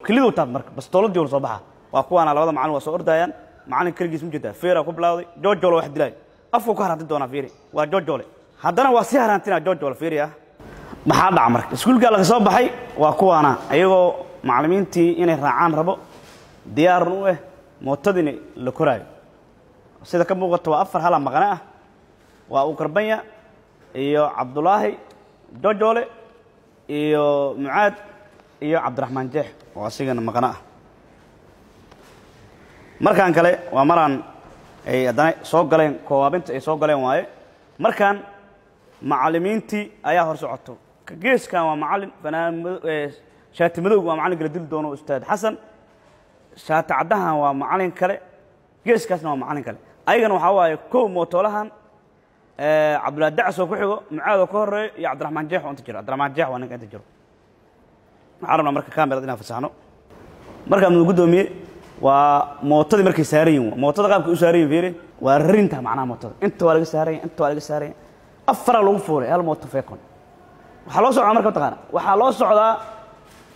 كليدو تاب مرك بس طولد يوم صباحا وأخوانا على وضع معلم وصور دايان معلم كرجيس مجدا فيرا كوبلاودي جوجول واحد دلاي أفو كهرة تدونا فيري وجوجول هذانا واسيها رانتنا جوجول فيري محل عمرك سكول قال لك صباحي وأخوانا أيوه معلمين تي إنه رعان ربو ديار نوه معتدني لكراي سيدا كم وقت وأفر هلا مغناه وأقربية إيو عبد الله جوجول إيو معاد إيو عبد الرحمن جيح وأسيقنا مغناه markaan kale waa maraan ay adana soo galeen koobinta ay soo galeen waaye markaan macallimiintii ayaa hor socoto ka geeskan waa macallin fanaan shaati madow waa macallin kala dil doono ustaad xasan shaati cadahan waa macallin kale geeskaasna waa macallin kale ayagana waxa waaye koow mootolahan Cabdullaahi Dacaso ku xigo Mucaado ka horeeyo iyo Cabdiraxmaan Jeex oo inta jiro Cabdiraxmaan Jeex waa ninka inta jiro arabna marka kaamirada inaan fasaxno marka aan gudoomiye وموتدي مركي سارين موتدا قابك u saareen fiiri waa rinta macna mootada inta waa laga saareen inta waa laga saareen afar lagu fuulay hal mooto feekon waxa loo socdaa marka taqaan waxa loo socdaa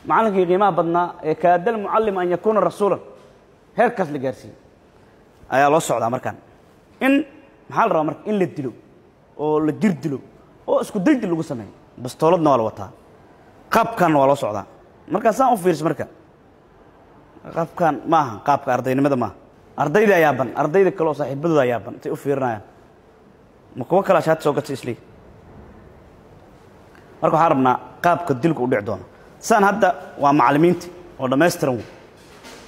macallinkii qiimaha badnaa ee kaadal muallim an yakuna rasuulan heerkaas la gaarsiin ayaa loo socdaa markan in maxal raba marka in la dilo oo la jir dilo oo isku daydi lagu sameeyo bastooladna waa la wataa qaabkan waa loo socdaa marka saan u fiirs marka qaabkan maaha qaabka ardaynimada maaha ardayda ayaa ban ardayda kale oo saaxiibadooda ayaa ban intay u fiirinayaan ma kuwa kala shaad soo gatay isli marka waxaan rabnaa qaabka dilku u dhici doono saan hadda waa macallimiintii oo dhameystiran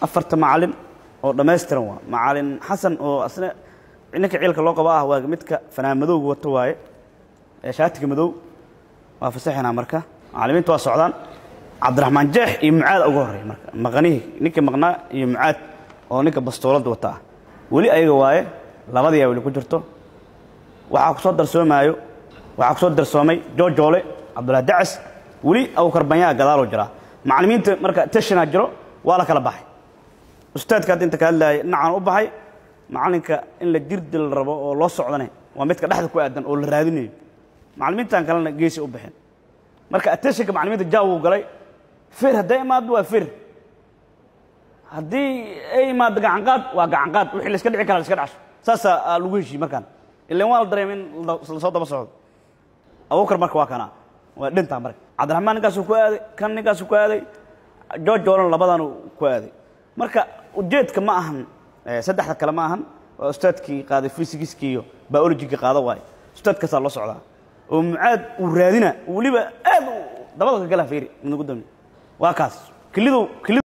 afarta macallin oo dhameystiran waa macallin xasan oo asna ninka ciilka loo qabo ah waa midka fanaan madowga wato waaye ee shaatiga madow waa fasaxina marka macallimiintu waa socdaan Cabdiraxmaan Jeex iyo Mucaad ugu horeey marka maqanihi ninka maqnaa iyo Mucaad oo ninka bastoolada wata wali ayaga waaye labadii ay wali ku jirto waxa ku soo darsoomay Joojole Cabdullaahi Dacas wali aw karbanya gadaal oo jira macallimiinta marka tashina jiro waa la kala baxay ustaadka inta ka hadlay nacaan u baxay macallinka in la dirdil rabo oo loo socdanay waa midka dhaxda ku aadan oo la raadinayo macallimiintan kalena geesi u baxeen marka atashika macallimiinta jaaw galay فير هداي ما دوا فير هدي أي ما دقعنقات وقعنقات وحيل إسكال عكلا إسكال عش ساسا لوجيشي مكان اللي هو الدريمين صوت بصعود أوكر مركوا كنا ودنت عمرك عبد الرحمن نقاسو كوادي كان نقاسو كوادي جورج جورن لبضانو كوادي مركا وجيت كما أهم سدح الكلام أهم أستاذ كي قاضي فيزيكس كيو بيولوجي كي قاضي واي أستاذ كسر الله صعدا ومعاد ورادنا وليبا دبضك قالها فيري من قدامي وكاس كليدو